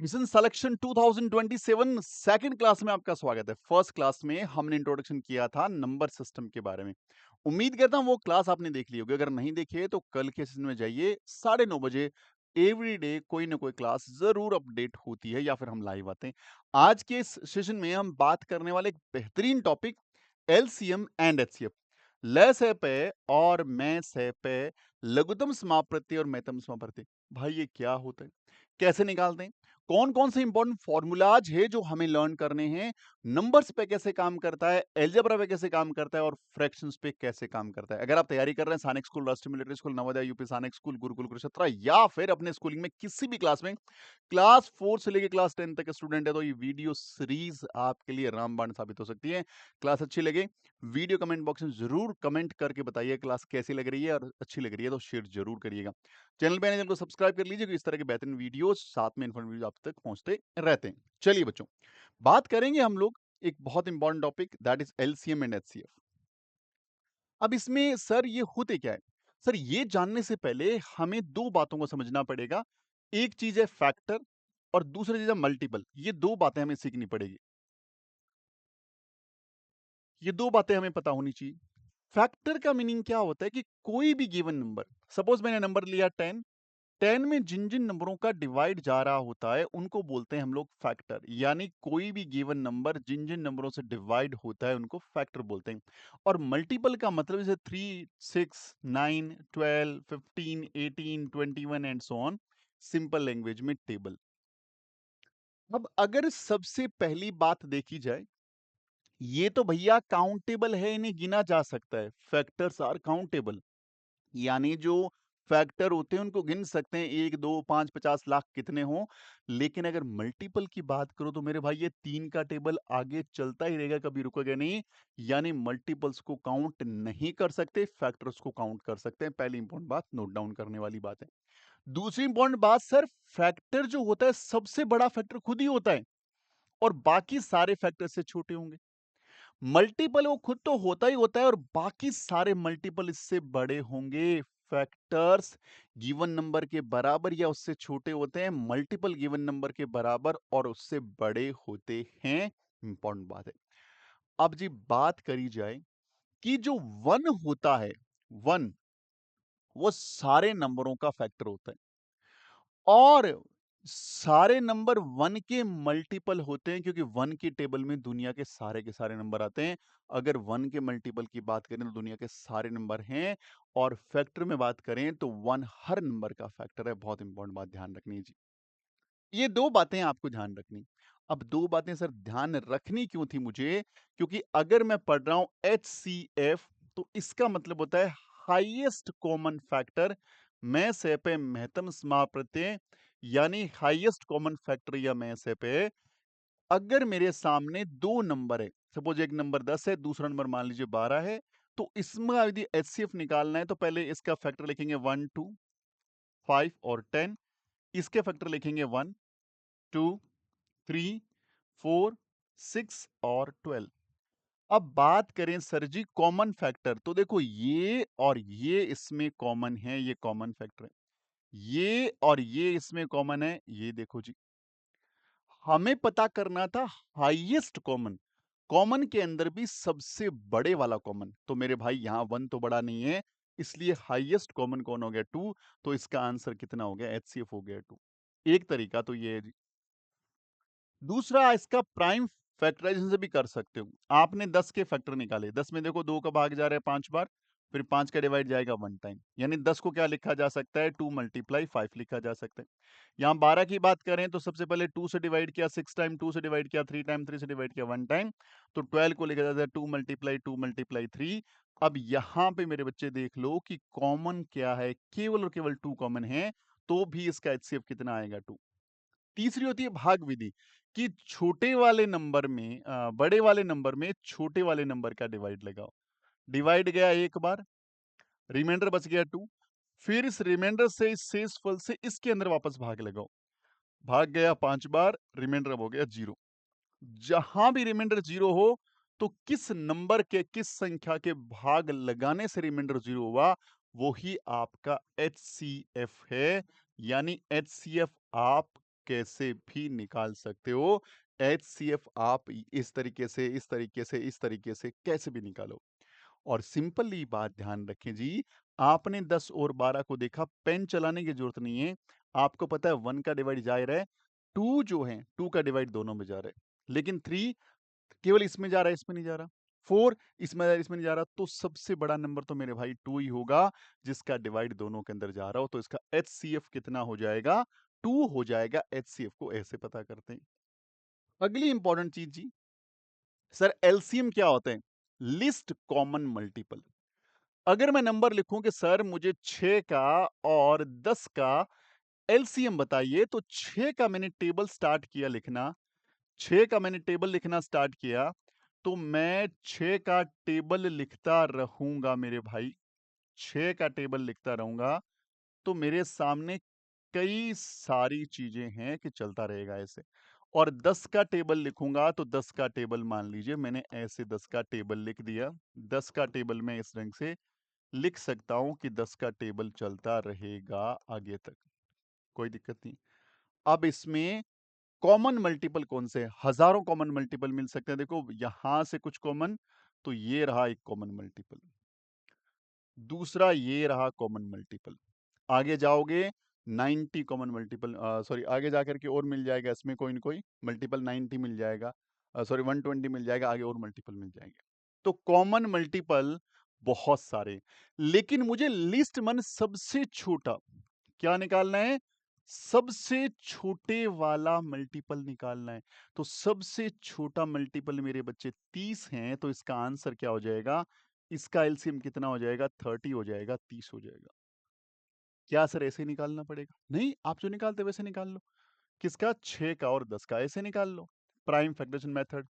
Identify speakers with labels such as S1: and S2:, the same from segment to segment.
S1: Mission selection 2027 second class में आपका स्वागत है। फर्स्ट क्लास में हमने इंट्रोडक्शन किया था नंबर सिस्टम के बारे में। उम्मीद करता हूँ वो क्लास आपने देख ली होगी। अगर नहीं देखी है तो कल के सेशन में जाइए 9:30 बजे। एवरी डे कोई ना कोई क्लास जरूर अपडेट होती है या फिर हम लाइव आते हैं। आज के इस सेशन में हम बात करने वाले एक बेहतरीन टॉपिक एलसीएम एंड एचसीएफ। लस है पे और मैस है पे, लघुत्तम समाप्ति और महत्तम समाप्ति। भाई ये क्या होता है, कैसे निकालते हैं, कौन कौन से इंपॉर्टेंट फॉर्मूलाज है जो हमें लर्न करने हैं, नंबर्स पे कैसे काम करता है, अलजेब्रा पे कैसे काम करता है और फ्रैक्शंस पे कैसे काम करता है। अगर आप तैयारी कर रहे हैं सैनिक स्कूल, राष्ट्रीय मिलिट्री स्कूल, नवोदय, यूपी सैनिक स्कूल, गुरुकुल कुरुक्षेत्र या फिर अपने स्कूलिंग में किसी भी क्लास में क्लास 4 से लेकर क्लास 10 तक के स्टूडेंट है तो ये वीडियो सीरीज आपके लिए रामबाण साबित हो सकती है। क्लास अच्छी लगे वीडियो कमेंट बॉक्स में जरूर कमेंट करके बताइए क्लास कैसी लग रही है, और अच्छी लग रही है तो शेयर जरूर करिएगा। चैनल पे चैनल को सब्सक्राइब कर लीजिए, इस तरह के बेहतरीन वीडियोस साथ में इन्फॉर्मेटिव आप तक पहुंचते रहते हैं। चलिए बच्चों, बात करेंगे हम लोग एक बहुत important topic, that is LCM and HCF. अब इसमें सर ये होते क्या है? सर ये जानने से पहले हमें दो बातों को समझना पड़ेगा। एक चीज है फैक्टर और दूसरी चीज है मल्टीपल। ये दो बातें हमें सीखनी पड़ेगी, ये दो बातें हमें पता होनी चाहिए। फैक्टर का मीनिंग क्या होता है कि कोई भी गिवन नंबर, सपोज मैंने नंबर लिया 10, 10 में जिन जिन नंबरों का डिवाइड जा रहा होता है उनको बोलते हैं हम लोग फैक्टर। यानी कोई भी गिवन नंबर जिन जिन नंबरों से डिवाइड होता है उनको फैक्टर बोलते हैं। और मल्टीपल का मतलब जैसे 3, 6, 9, 12, 15, 18, 21 and so on. Simple language में टेबल। अब अगर सबसे पहली बात देखी जाए, ये तो भैया काउंटेबल है, इन्हें गिना जा सकता है। फैक्टर्स आर काउंटेबल, यानी जो फैक्टर होते हैं उनको गिन सकते हैं, 1, 2, 5, 50 लाख कितने हों। लेकिन अगर मल्टीपल की बात करो तो मेरे भाई ये 3 का टेबल आगे चलता ही रहेगा, कभी रुकेगा नहीं। यानी मल्टीपल्स को काउंट नहीं कर सकते, फैक्टर्स को काउंट कर सकते हैं। पहली इंपॉर्टेंट बात नोट डाउन करने वाली बात है। दूसरी इंपॉर्टेंट बात, सर फैक्टर जो होता है सबसे बड़ा फैक्टर खुद ही होता है और बाकी सारे फैक्टर से छोटे होंगे। मल्टीपल वो खुद तो होता ही होता है और बाकी सारे मल्टीपल इससे बड़े होंगे। फैक्टर्स गिवन नंबर के बराबर या उससे छोटे होते हैं, मल्टीपल गिवन नंबर के बराबर और उससे बड़े होते हैं। इंपॉर्टेंट बात है। अब जी बात करी जाए कि जो वन होता है, वन वो सारे नंबरों का फैक्टर होता है और सारे नंबर वन के मल्टीपल होते हैं, क्योंकि वन की टेबल में दुनिया के सारे नंबर आते हैं। अगर वन के मल्टीपल की बात करें तो दुनिया के सारे नंबर हैं, और फैक्टर में बात करें तो वन हर नंबर का फैक्टर है। बहुत इंपॉर्टेंट बात ध्यान रखनी है जी। ये दो बातें आपको ध्यान रखनी। अब दो बातें सर ध्यान रखनी क्यों थी मुझे? क्योंकि अगर मैं पढ़ रहा हूं HCF तो इसका मतलब होता है हाईएस्ट कॉमन फैक्टर। मैं से पे महत्तम समाप्ति, यानी हाईएस्ट कॉमन फैक्टर या मैं से पे अगर मेरे सामने दो नंबर है, सपोज एक नंबर 10 है, दूसरा नंबर मान लीजिए 12 है, तो इसमें यदि HCF निकालना है तो पहले इसका फैक्टर लिखेंगे 1, 2, 5 और 10। इसके फैक्टर लिखेंगे 1, 2, 3, 4, 6 और 12। अब बात करें सर जी कॉमन फैक्टर, तो देखो ये और ये इसमें कॉमन है, ये कॉमन फैक्टर है। ये और ये इसमें कॉमन है, ये देखो जी। हमें पता करना था हाईएस्ट कॉमन, कॉमन के अंदर भी सबसे बड़े वाला कॉमन। तो मेरे भाई यहाँ 1 तो बड़ा नहीं है, इसलिए हाईएस्ट कॉमन कौन हो गया? 2। तो इसका आंसर कितना हो गया? HCF हो गया 2। एक तरीका तो ये है जी। दूसरा, इसका प्राइम फैक्टराइजेशन से भी कर सकते हो। आपने 10 के फैक्टर निकाले, 10 में देखो 2 का भाग जा रहा है 5 बार, फिर 5 का डिवाइड जाएगा 1 टाइम, यानी 10 को क्या लिखा जा सकता है? 2 मल्टीप्लाई 5 लिखा जा सकता है। यहाँ 12 की बात करें तो सबसे पहले 2 से डिवाइड किया 6 टाइम, 2 से डिवाइड किया 3 टाइम, 3 से डिवाइड किया 1 टाइम, तो 12 को लिखा जाता है 2 मल्टीप्लाई 3। अब यहाँ पे मेरे बच्चे देख लो कि कॉमन क्या है, केवल और केवल 2 कॉमन है, तो भी इसका HCF कितना आएगा? 2। तीसरी होती है भाग विधि, कि छोटे वाले नंबर में बड़े वाले नंबर में छोटे वाले नंबर का डिवाइड लगाओ। डिवाइड गया एक बार, रिमाइंडर बच गया 2, फिर इस रिमाइंडर से इस शेषफल से इसके अंदर वापस भाग लगाओ। भाग गया 5 बार, रिमाइंडर अब हो गया 0। जहां भी रिमाइंडर 0 हो तो किस नंबर के, किस संख्या के भाग लगाने से रिमाइंडर 0 हुआ, वो ही आपका HCF है। यानी HCF आप कैसे भी निकाल सकते हो। एचसीएफ आप इस तरीके से, इस तरीके से, इस तरीके से कैसे भी निकालो। और सिंपली बात ध्यान रखें जी, आपने 10 और 12 को देखा, पेन चलाने की जरूरत नहीं है। आपको पता है 1 का डिवाइड जा रहा है, 2 जो है 2 का डिवाइड दोनों में जा रहा है, लेकिन 3 केवल इसमें जा रहा है, इसमें नहीं जा रहा। 4 इसमें नहीं जा रहा। तो सबसे बड़ा नंबर तो मेरे भाई 2 ही होगा, जिसका डिवाइड दोनों के अंदर जा रहा हो। तो इसका एचसीएफ कितना हो जाएगा? 2 हो जाएगा। एचसीएफ को ऐसे पता करते हैं। अगली इंपॉर्टेंट चीज जी, सर एलसीएम क्या होता है? List common multiple. अगर मैं नंबर लिखूं कि सर मुझे 6 का और 10 का एलसीएम बताइए, तो 6 का मैंने टेबल स्टार्ट किया लिखना, 6 का मैंने टेबल लिखना स्टार्ट किया, तो मैं 6 का टेबल लिखता रहूंगा मेरे भाई, 6 का टेबल लिखता रहूंगा। तो मेरे सामने कई सारी चीजें हैं कि चलता रहेगा ऐसे। और 10 का टेबल लिखूंगा, तो 10 का टेबल मान लीजिए मैंने ऐसे 10 का टेबल लिख दिया। 10 का टेबल मैं इस रंग से लिख सकता हूं कि 10 का टेबल चलता रहेगा आगे तक, कोई दिक्कत नहीं। अब इसमें कॉमन मल्टीपल कौन से हैं? हजारों कॉमन मल्टीपल मिल सकते हैं। देखो यहां से कुछ कॉमन, तो ये रहा एक कॉमन मल्टीपल, दूसरा ये रहा कॉमन मल्टीपल। आगे जाओगे 90 कॉमन मल्टीपल, सॉरी आगे जाकर के और मिल जाएगा इसमें कोई ना कोई मल्टीपल, 90 मिल जाएगा, सॉरी 120 मिल जाएगा, आगे और मल्टीपल मिल जाएंगे। तो कॉमन मल्टीपल बहुत सारे, लेकिन मुझे लिस्ट मन सबसे छोटा क्या निकालना है? सबसे छोटे वाला मल्टीपल निकालना है। तो सबसे छोटा मल्टीपल मेरे बच्चे 30 हैं, तो इसका आंसर क्या हो जाएगा? इसका एलसीएम कितना हो जाएगा? 30 हो जाएगा, 30 हो जाएगा। क्या सर ऐसे निकालना पड़ेगा? नहीं, आप जो निकालते वैसे निकाल लो। किसका? 6 का और 10 का, ऐसे निकाल लो। प्राइम फैक्टरेशन मेथड,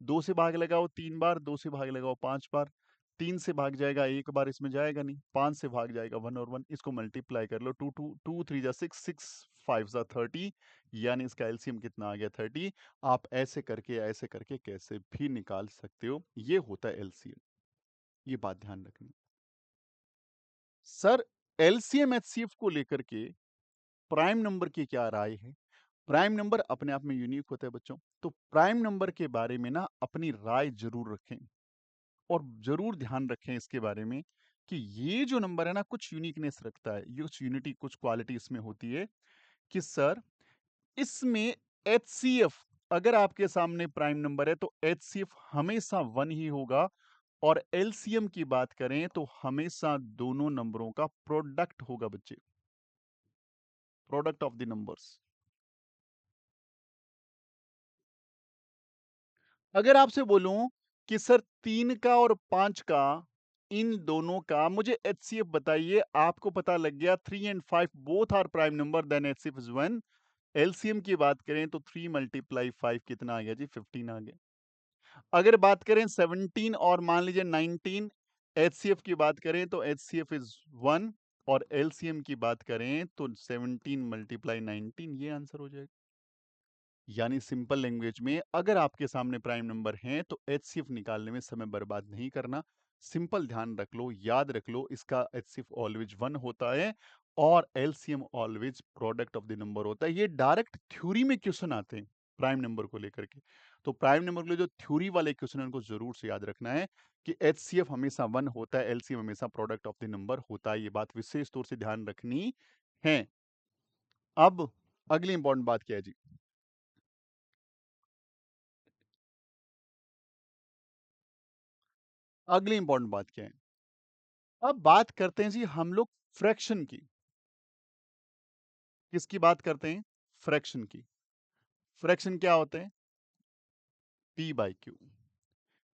S1: 2 से भाग लगाओ 3 बार, 2 से भाग लगाओ 5 बार, 3 से भाग जाएगा एक बार, इसमें जाएगा नहीं, 5 से भाग जाएगा 1 और 1, इसको मल्टीप्लाई कर लो, 2 3 जा 6, 6 5 जा 30, यानी इसका एलसीएम कितना आ गया? 30। आप ऐसे करके कैसे भी निकाल सकते हो, ये होता है एलसीएम। ये बात ध्यान रखनी। सर एलसीएम एचसीएफ को लेकर के प्राइम नंबर की क्या राय है? प्राइम नंबर अपने आप में यूनिक होता है बच्चों, तो प्राइम नंबर के बारे में ना अपनी राय जरूर रखें, और जरूर ध्यान रखें इसके बारे में कि ये जो नंबर है ना कुछ यूनिकनेस रखता है, ये कुछ यूनिटी, कुछ क्वालिटी इसमें होती है कि सर इसमें एचसीएफ, अगर आपके सामने प्राइम नंबर है तो एचसीएफ हमेशा 1 ही होगा, और एलसीएम की बात करें तो हमेशा दोनों नंबरों का प्रोडक्ट होगा बच्चे, प्रोडक्ट ऑफ द नंबर्स। अगर आपसे बोलूं कि सर 3 का और 5 का, इन दोनों का मुझे एचसीएफ बताइए, आपको पता लग गया 3 and 5 both are prime number, then HCF is 1। LCM की बात करें तो 3 मल्टीप्लाई 5 कितना आ गया जी? 15 आ गया। अगर बात करें 17 और मान लीजिए 19, एचसीएफ की बात करें तो एचसीएफ इज 1, और एलसीएम की बात करें तो 17 मल्टीप्लाई 19, ये आंसर हो जाएगा। यानी सिंपल लैंग्वेज में अगर आपके सामने प्राइम नंबर हैं तो एचसीएफ निकालने में समय बर्बाद नहीं करना। सिंपल ध्यान रख लो, याद रख लो, इसका एचसीएफ ऑलवेज 1 होता है, और LCM always product of the number होता है। ये डायरेक्ट थ्योरी में क्वेश्चन आते हैं प्राइम नंबर को लेकर के। तो प्राइम नंबर के लिए जो थ्योरी वाले क्वेश्चन है उनको जरूर से याद रखना है कि एचसीएफ हमेशा 1 होता है, एलसीएम हमेशा प्रोडक्ट ऑफ द नंबर होता है। ये बात विशेष तौर से ध्यान रखनी है। अब अगली इंपॉर्टेंट बात क्या है जी? अगली इंपॉर्टेंट बात क्या है? अब बात करते हैं जी हम लोग फ्रैक्शन की। किसकी बात करते हैं? फ्रैक्शन की। फ्रैक्शन क्या होते हैं? पी बाई क्यू,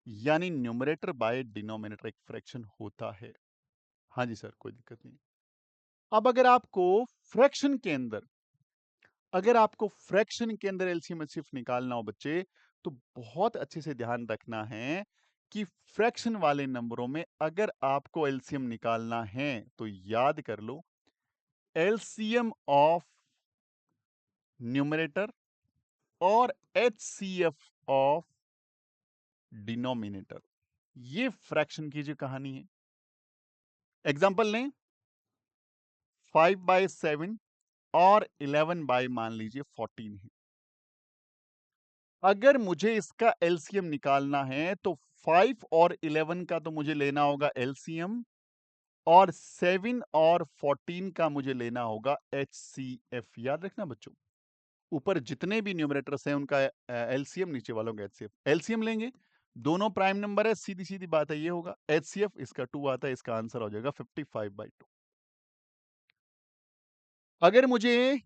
S1: यानी न्यूमरेटर बाय डिनोमिनेटर एक फ्रैक्शन होता है। हाँ जी सर, कोई दिक्कत नहीं। अब अगर आपको फ्रैक्शन के अंदर, अगर आपको फ्रैक्शन के अंदर एलसीएम एचसीएफ निकालना हो बच्चे, तो बहुत अच्छे से ध्यान रखना है कि फ्रैक्शन वाले नंबरों में अगर आपको एलसीएम निकालना है तो याद कर लो, एलसीएम ऑफ न्यूमरेटर और एचसीएफ ऑफ डिनोमिनेटर, ये फ्रैक्शन की जो कहानी है। एग्जांपल लें, 5/7 और 11 बाय मान लीजिए 14 है। अगर मुझे इसका एलसीएम निकालना है तो 5 और 11 का तो मुझे लेना होगा एलसीएम और 7 और 14 का मुझे लेना होगा एचसीएफ। याद रखना बच्चों, ऊपर जितने भी न्यूमरेटर्स हैं उनका एलसीएम, नीचे वालों का एचसीएफ। एलसीएम लेंगे, दोनों प्राइम नंबर है, सीधी सीधी बात है, ये होगा एचसीएफ, इसका 2 आता है, इसका आंसर हो जाएगा 55/2। अगर मुझे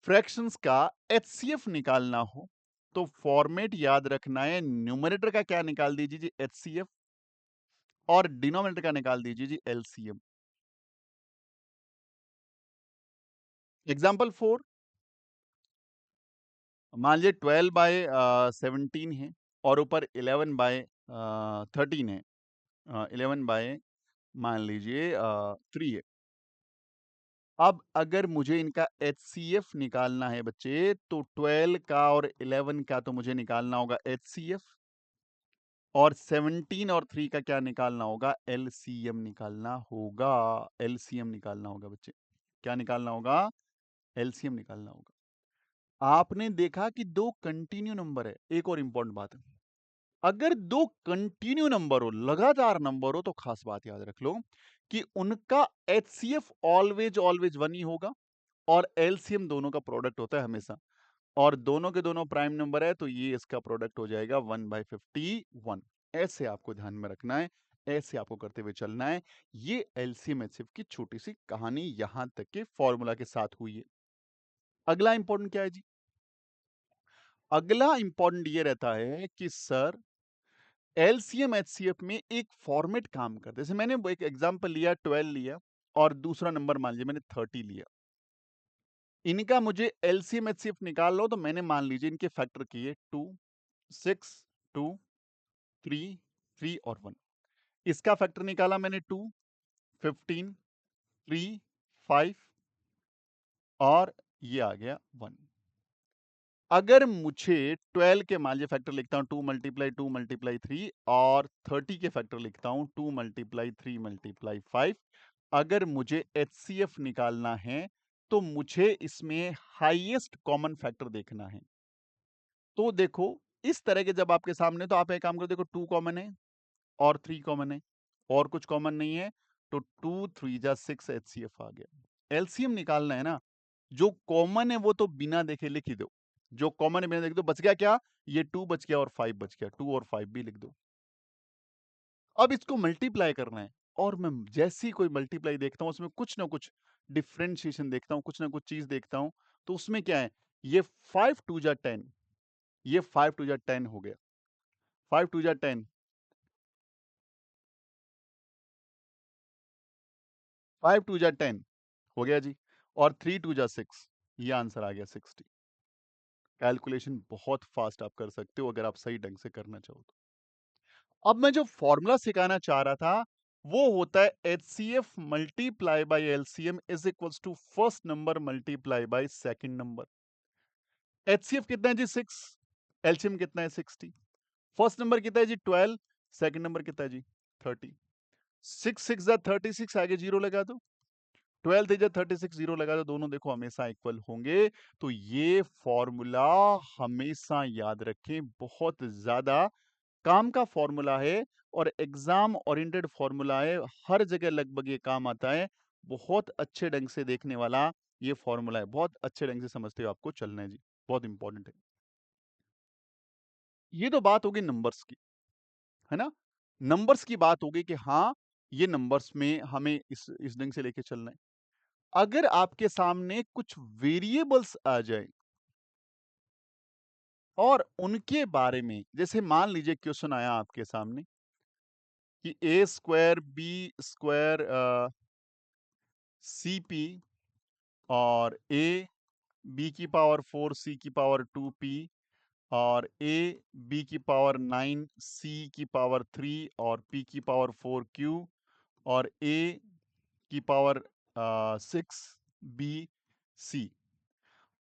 S1: फ्रैक्शंस का एचसीएफ निकालना हो तो फॉर्मेट याद रखना है, न्यूमरेटर का क्या निकाल दीजिए जी एचसीएफ और डिनोमिनेटर का निकाल दीजिए जी एलसीएम। एग्जाम्पल 4, मान लीजिए 12/17 है और ऊपर 11/13 है, 11 बाय मान लीजिए 3 है। अब अगर मुझे इनका एचसीएफ निकालना है बच्चे, तो 12 का और 11 का तो मुझे निकालना होगा एचसीएफ और 17 और 3 का क्या निकालना होगा, एलसीएम निकालना होगा। एलसीएम निकालना होगा बच्चे, क्या निकालना होगा, एलसीएम निकालना होगा। आपने देखा कि दो कंटिन्यू नंबर है। एक और इंपॉर्टेंट बात है, अगर दो कंटिन्यू नंबर हो, लगातार नंबर हो, तो खास बात याद रख लो कि उनका एचसीएफ ऑलवेज ऑलवेज 1 ही होगा और एलसीएम दोनों का प्रोडक्ट होता है हमेशा, और दोनों के दोनों प्राइम नंबर है, तो ये इसका प्रोडक्ट हो जाएगा 1/51। ऐसे आपको ध्यान में रखना है, ऐसे आपको करते हुए चलना है। ये एलसीएम एचसीएफ की छोटी सी कहानी यहां तक के फॉर्मूला के साथ हुई है। अगला इंपॉर्टेंट क्या है जी, अगला इंपॉर्टेंट ये रहता है कि सर एलसीएम एचसीएफ में एक फॉर्मेट काम करते, जैसे मैंने वो एक एग्जांपल लिया 12 लिया और दूसरा नंबर मान लीजिए मैंने 30 लिया, इनका मुझे एलसीएम एचसीएफ निकाल लो, तो मैंने मान लीजिए इनके फैक्टर किए 2, 6, 2, 3, 3 और 1। इसका फैक्टर निकाला मैंने 2, 15, 3, 5 और ये आ गया 1। अगर मुझे 12 के मान लीजिए फैक्टर लिखता हूं 2 मल्टीप्लाई 2 मल्टीप्लाई 3 और 30 के फैक्टर लिखता हूं 2 मल्टीप्लाई 3 मल्टीप्लाई 5। अगर मुझे एचसीएफ निकालना है तो मुझे इसमें हाईएस्ट कॉमन फैक्टर देखना है। तो देखो इस तरह के जब आपके सामने, तो आप एक काम करो, देखो 2 कॉमन है और 3 कॉमन है और कुछ कॉमन नहीं है, तो 2 3 जा 6 एचसीएफ आ गया। एलसीएम निकालना है ना, जो कॉमन है वो तो बिना देखे लिख ही दो, जो कॉमन है बिना देखे दो, बच गया क्या, ये 2 बच गया और 5 बच गया, 2 और 5 भी लिख दो। अब इसको मल्टीप्लाई करना है, और मैं जैसी कोई मल्टीप्लाई देखता हूं उसमें कुछ ना कुछ डिफ्रेंशिएशन देखता हूं, कुछ ना कुछ चीज देखता हूं, तो उसमें क्या है, ये 5 2 जा 10, ये 5 2 जा 10 हो गया, 5 2 जा 10, 5 2 जा 10 हो गया जी, और 3 2 जा 6, ये आंसर आ गया 60। कैलकुलेशन बहुत फास्ट आप कर सकते हो अगर आप सही ढंग से करना चाहो तो। अब मैं जो फॉर्मूला सिखाना चाह रहा था वो होता है HCF multiply by LCM is equals to first number multiply by second number. HCF कितना है जी 6, एलसीएम कितना है 60। फर्स्ट नंबर कितना है जी 12, सेकंड नंबर कितना है जी 30। 6 6 जा 36, आगे जीरो लगा दो, 12 3 जा 36, जीरो लगा दो, दोनों देखो हमेशा इक्वल होंगे। तो ये फॉर्मूला हमेशा याद रखें, बहुत ज्यादा काम का फॉर्मूला है और एग्जाम ओरिएंटेड फॉर्मूला है, हर जगह लगभग ये काम आता है। बहुत अच्छे ढंग से देखने वाला ये फॉर्मूला है, बहुत अच्छे ढंग से समझते हो आपको चलना है जी, बहुत इंपॉर्टेंट है। ये तो बात होगी नंबर्स की, है ना, नंबर्स की बात होगी कि हाँ ये नंबर्स में हमें इस ढंग से लेके चलना है। अगर आपके सामने कुछ वेरिएबल्स आ जाए और उनके बारे में, जैसे मान लीजिए क्वेश्चन आया आपके सामने कि ए स्क्वायर बी स्क्वायर सीपी और ए बी की पावर 4 सी की पावर 2 पी और ए बी की पावर 9 सी की पावर 3 और पी की पावर 4 क्यू और ए की पावर 6 बी सी।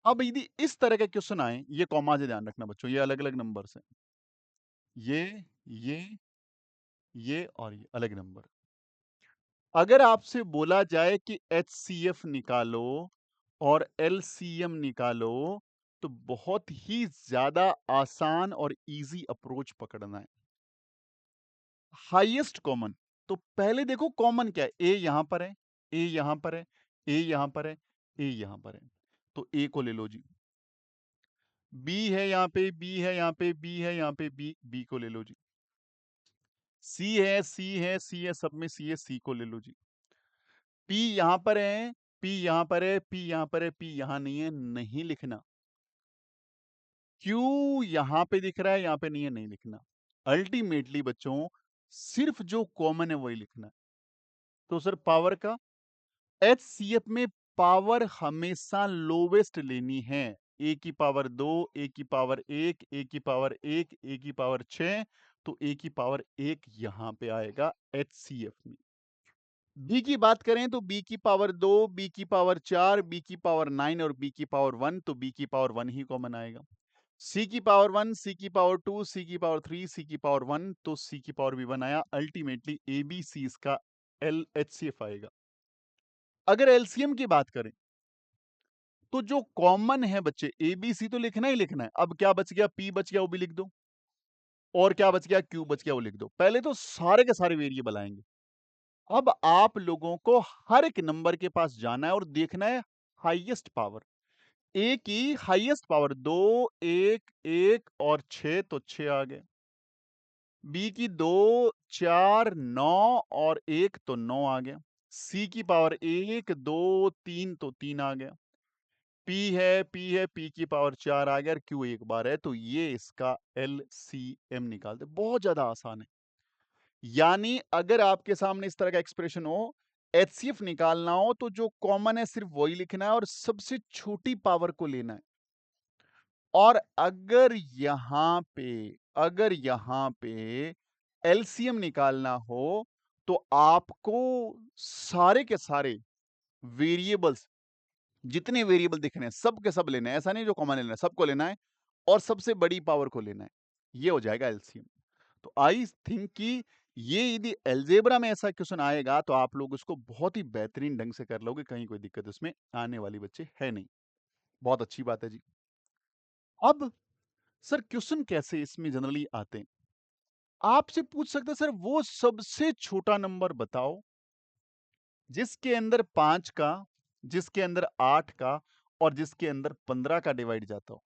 S1: अब यदि इस तरह के क्वेश्चन आए, ये कॉमा से ध्यान रखना बच्चों, ये अलग अलग नंबर्स हैं, ये ये ये और ये अलग नंबर। अगर आपसे बोला जाए कि एचसीएफ निकालो और एलसीएम निकालो, तो बहुत ही ज़्यादा आसान और ईज़ी अप्रोच पकड़ना है। हाईएस्ट कॉमन, तो पहले देखो कॉमन क्या है? ए यहाँ पर है, ए यहाँ पर है, ए यहाँ पर है, ए यहाँ पर है। तो ए को ले लो जी। बी है यहाँ पे, बी है यहाँ पे, बी है यहाँ पे, बी को ले लो जी। सी है, सी है, सी है, सब में सी है, सी को ले लो जी। पी यहाँ पर है, पी यहाँ पर है, पी यहाँ पर है, पी यहाँ नहीं है, नहीं लिखना। क्यू यहाँ पे दिख रहा है, यहाँ पे नहीं है, नहीं लिखना। अल्टीमेटली बच्चों सिर्फ जो कॉमन है वही लिखना है। तो सर पावर का एचसीएफ में पावर हमेशा लोवेस्ट लेनी है। ए की पावर 2, ए की पावर 1, ए की पावर 1, ए की पावर 6, तो ए की पावर 1 यहां पे आएगा एचसीएफ में। बी की बात करें तो बी की पावर 2, बी की पावर 4, बी की पावर 9 और बी की पावर 1, तो बी की पावर 1 ही कॉमन आएगा। सी की पावर 1, सी की पावर 2, सी की पावर 3, सी की पावर 1, तो सी की पावर भी 1 आया। अल्टीमेटली ए बी सी इसका एल एचसीएफ आएगा। अगर एलसीएम की बात करें तो जो कॉमन है बच्चे ए बी सी तो लिखना ही लिखना है। अब क्या बच गया? पी बच गया, वो भी लिख दो। और क्या बच गया? क्यू बच गया, वो लिख दो। पहले तो सारे के सारे वेरिएबल आएंगे। अब आप लोगों को हर एक नंबर के पास जाना है और देखना है हाईएस्ट पावर। ए की हाईएस्ट पावर 2, 1, 1 और 6, तो 6 आ गए। बी की 2, 4, 9 और 1, तो 9 आ गया। सी की पावर 1, 2, 3, तो 3 आ गया। पी है, पी है, पी की पावर 4 आ गया और क्यू एक बार है, तो ये इसका एलसीएम निकालते। बहुत ज्यादा आसान है। यानी अगर आपके सामने इस तरह का एक्सप्रेशन हो, एचसीएफ निकालना हो, तो जो कॉमन है सिर्फ वही लिखना है और सबसे छोटी पावर को लेना है। और अगर यहां पे एलसीएम निकालना हो, तो आपको सारे के सारे वेरिएबल्स, जितने वेरिएबल दिख रहे हैं सब के सब लेने हैं। ऐसा नहीं जो कॉमन लेना है, सबको लेना है और सबसे बड़ी पावर को लेना है। ये हो जाएगा एलसीएम। तो आई थिंक कि ये यदि अलजेब्रा में ऐसा क्वेश्चन आएगा तो आप लोग उसको बहुत ही बेहतरीन ढंग से कर लोगे, कहीं कोई दिक्कत उसमें आने वाली बच्चे है नहीं। बहुत अच्छी बात है जी। अब सर क्वेश्चन कैसे इसमें जनरली आते हैं? आपसे पूछ सकते हैं सर वो सबसे छोटा नंबर बताओ जिसके अंदर 5 का, जिसके अंदर 8 का और जिसके अंदर 15 का डिवाइड जाता हो।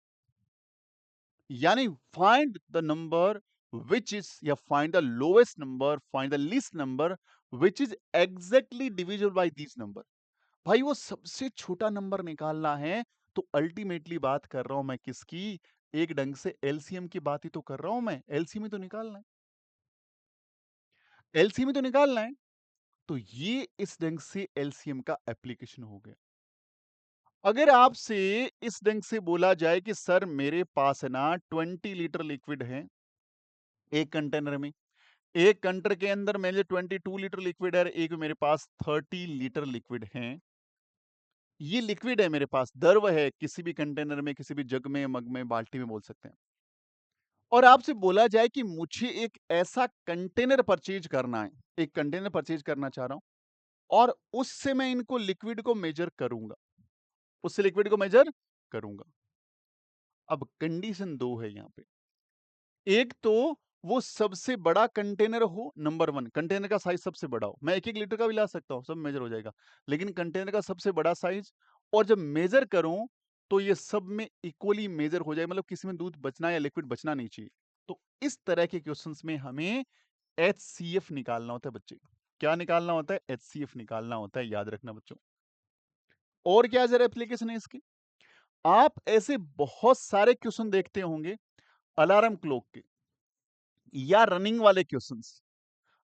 S1: यानी find the number which is, या find the lowest number, find the least number which is exactly divisible by this number. भाई वो सबसे छोटा नंबर निकालना है, तो अल्टीमेटली बात कर रहा हूं मैं किसकी? एक ढंग से एलसीएम की बात ही तो कर रहा हूं मैं। एलसीएम ही तो निकालना है, एलसीएम ही तो निकालना है। तो ये इस ढंग से एलसीएम का एप्लीकेशन हो गया। अगर आपसे इस ढंग से बोला जाए कि सर मेरे पास है ना 20 लीटर लिक्विड है एक कंटेनर में, एक कंटेनर के अंदर मेरे 22 लीटर लिक्विड है, एक मेरे पास 30 लीटर लिक्विड है। ये लिक्विड है मेरे पास, द्रव है, किसी भी कंटेनर में, किसी भी जग में, मग में, बाल्टी में बोल सकते हैं। और आपसे बोला जाए कि मुझे एक ऐसा कंटेनर परचेज करना है, एक कंटेनर परचेज करना चाह रहा हूं और उससे मैं इनको लिक्विड को मेजर करूंगा, उससे लिक्विड को मेजर करूंगा। अब कंडीशन दो है यहां पे। एक तो वो सबसे बड़ा कंटेनर हो, नंबर वन, कंटेनर का साइज सबसे बड़ा हो। मैं 1-1 लीटर का भी ला सकता हूं, सब मेजर हो जाएगा, लेकिन कंटेनर का सबसे बड़ा साइज। और जब मेजर करूं तो ये सब में इक्वली मेजर हो जाए, मतलब किसी में दूध बचना या लिक्विड बचना नहीं चाहिए। तो इस तरह के क्वेश्चंस में हमें एचसीएफ निकालना होता है बच्चे। क्या निकालना होता है? एचसीएफ निकालना होता है, याद रखना बच्चों। और क्या जरा एप्लीकेशन है इसकी? आप ऐसे बहुत सारे क्वेश्चन देखते होंगे अलार्म क्लॉक के या रनिंग वाले क्वेश्चंस।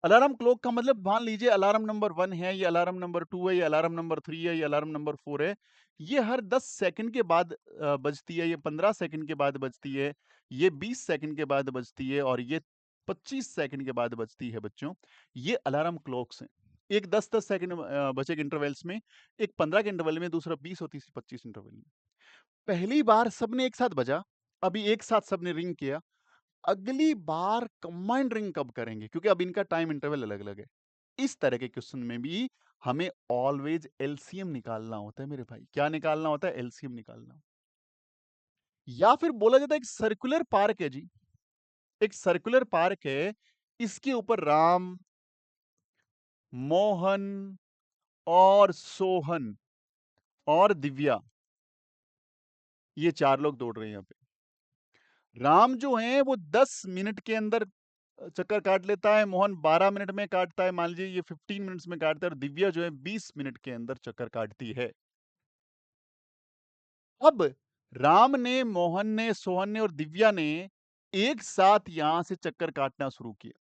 S1: अलार्म क्लॉक का मतलब मान लीजिए अलार्म नंबर 1 है, ये अलार्म नंबर 2 है, ये अलार्म नंबर 3 है, ये अलार्म नंबर 4 है। ये हर 10 सेकंड के बाद बजती है, ये 15 सेकंड के बाद बजती है, ये 20 सेकंड के बाद बजती है और ये 25 सेकंड के बाद बजती है बच्चों। ये अलार्म क्लॉक्स हैं। एक 10-10 सेकंड बचे के इंटरवल्स में, एक 15 के इंटरवल में, दूसरा 20 और तीसरी 25 इंटरवल में। पहली बार सबने एक साथ बजा, अभी एक साथ सबने रिंग किया। अगली बार कंबाइंड रिंग कब करेंगे? क्योंकि अब इनका टाइम इंटरवल अलग-अलग है। इस तरह के क्वेश्चन में भी हमें ऑलवेज एलसीएम निकालना होता है मेरे भाई। क्या निकालना होता है? एलसीएम निकालना। या फिर बोला जाता है एक सर्कुलर पार्क है जी, एक सर्कुलर पार्क है, इसके ऊपर राम, मोहन और सोहन और दिव्या, ये 4 लोग दौड़ रहे हैं यहाँ पे। राम जो है वो 10 मिनट के अंदर चक्कर काट लेता है, मोहन 12 मिनट में काटता है, मान लीजिए ये 15 मिनट्स में काटता है, और दिव्या जो है 20 मिनट के अंदर चक्कर काटती है। अब राम ने, मोहन ने, सोहन ने और दिव्या ने एक साथ यहां से चक्कर काटना शुरू किया।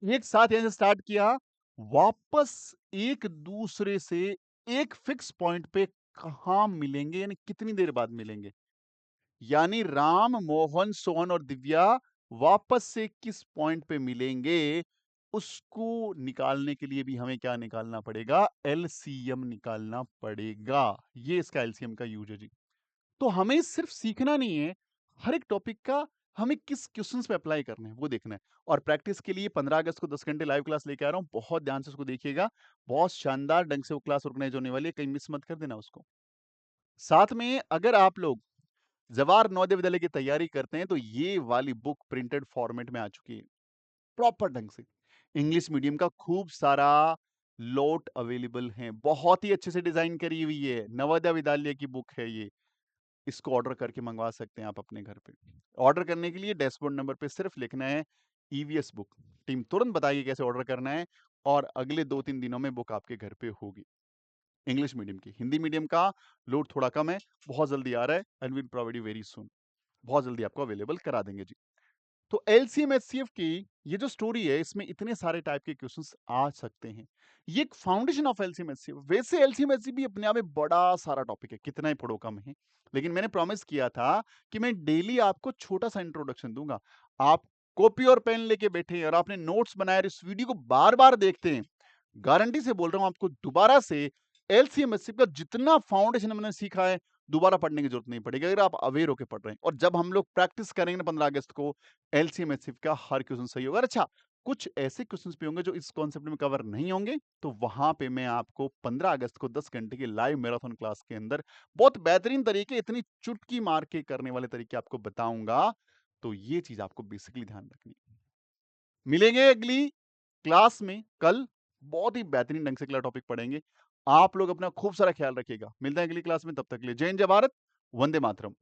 S1: एक साथ यहां से स्टार्ट किया, वापस एक दूसरे से एक फिक्स पॉइंट पे कहां मिलेंगे, यानी कितनी देर बाद मिलेंगे? यानी राम, मोहन, सोहन और दिव्या वापस से किस पॉइंट पे मिलेंगे, उसको निकालने के लिए भी हमें क्या निकालना पड़ेगा? एलसीएम निकालना पड़ेगा। ये इसका एलसीएम का यूज है जी। तो हमें सिर्फ सीखना नहीं है, हर एक टॉपिक का हमें किस क्वेश्चंस पे अप्लाई करना है वो देखना है। और प्रैक्टिस के लिए 15 अगस्त को 10 घंटे लाइव क्लास लेके आ रहा हूँ, बहुत ध्यान से उसको देखिएगा। बहुत शानदार ढंग से वो क्लास ऑर्गेनाइज होने वाली है, कहीं मिस मत कर देना उसको। साथ में अगर आप लोग जवाहर नवोदय विद्यालय की तैयारी करते हैं तो ये वाली बुक प्रिंटेड फॉर्मेट में आ चुकी है, प्रॉपर ढंग से। इंग्लिश मीडियम का खूब सारा लॉट अवेलेबल है, बहुत ही अच्छे से डिजाइन करी हुई है, नवोदय विद्यालय की बुक है ये। इसको ऑर्डर करके मंगवा सकते हैं आप अपने घर पे। ऑर्डर करने के लिए डैशबोर्ड नंबर पे सिर्फ लिखना है ईवीएस बुक। टीम तुरंत बताएगी कैसे ऑर्डर करना है, और अगले 2-3 दिनों में बुक आपके घर पे होगी। इंग्लिश मीडियम की, हिंदी मीडियम का लोड थोड़ा कम है, बहुत जल्दी आ रहा है, and will provide you very soon. बहुत जल्दी आपको अवेलेबल करा देंगे जी। तो एलसीएम एचसीएफ की ये जो स्टोरी है, इसमें इतने सारे टाइप के क्वेश्चंस आ सकते हैं। ये एक फाउंडेशन ऑफ एलसीएम एचसीएफ। वैसे एलसीएम एचसीएफ भी अपने आप में बड़ा सारा टॉपिक है, कितना ही पढ़ो कम है। लेकिन मैंने प्रॉमिस किया था कि मैं डेली आपको छोटा सा इंट्रोडक्शन दूंगा। आप कॉपी और पेन लेके बैठे हैं और आपने नोट्स बनाए और इस वीडियो को बार बार देखते हैं, गारंटी से बोल रहा हूं आपको दोबारा से एलसीएम एचसीएफ का जितना फाउंडेशन मैंने सीखा है, दोबारा पढ़ने की जरूरत नहीं पड़ेगी, अगर आप अवेयर होकर पढ़ रहे हैं। और जब हम लोग प्रैक्टिस करेंगे ना 15 अगस्त को, एलसीएम एचसीएफ का हर क्वेश्चन सही होगा। अच्छा, कुछ ऐसे क्वेश्चंस भी होंगे जो इस कॉन्सेप्ट में कवर नहीं होंगे, तो वहां पे मैं आपको 15 अगस्त को 10 घंटे की लाइव मैराथन क्लास के अंदर बहुत बेहतरीन तरीके, इतनी चुटकी मार के करने वाले तरीके आपको बताऊंगा। तो ये चीज आपको बेसिकली ध्यान रखनी है। मिलेंगे अगली क्लास में कल, बहुत ही बेहतरीन ढंग से अगला टॉपिक पढ़ेंगे। आप लोग अपना खूब सारा ख्याल रखिएगा। मिलते हैं अगली क्लास में, तब तक के लिए जय हिंद, जय भारत, वंदे मातरम।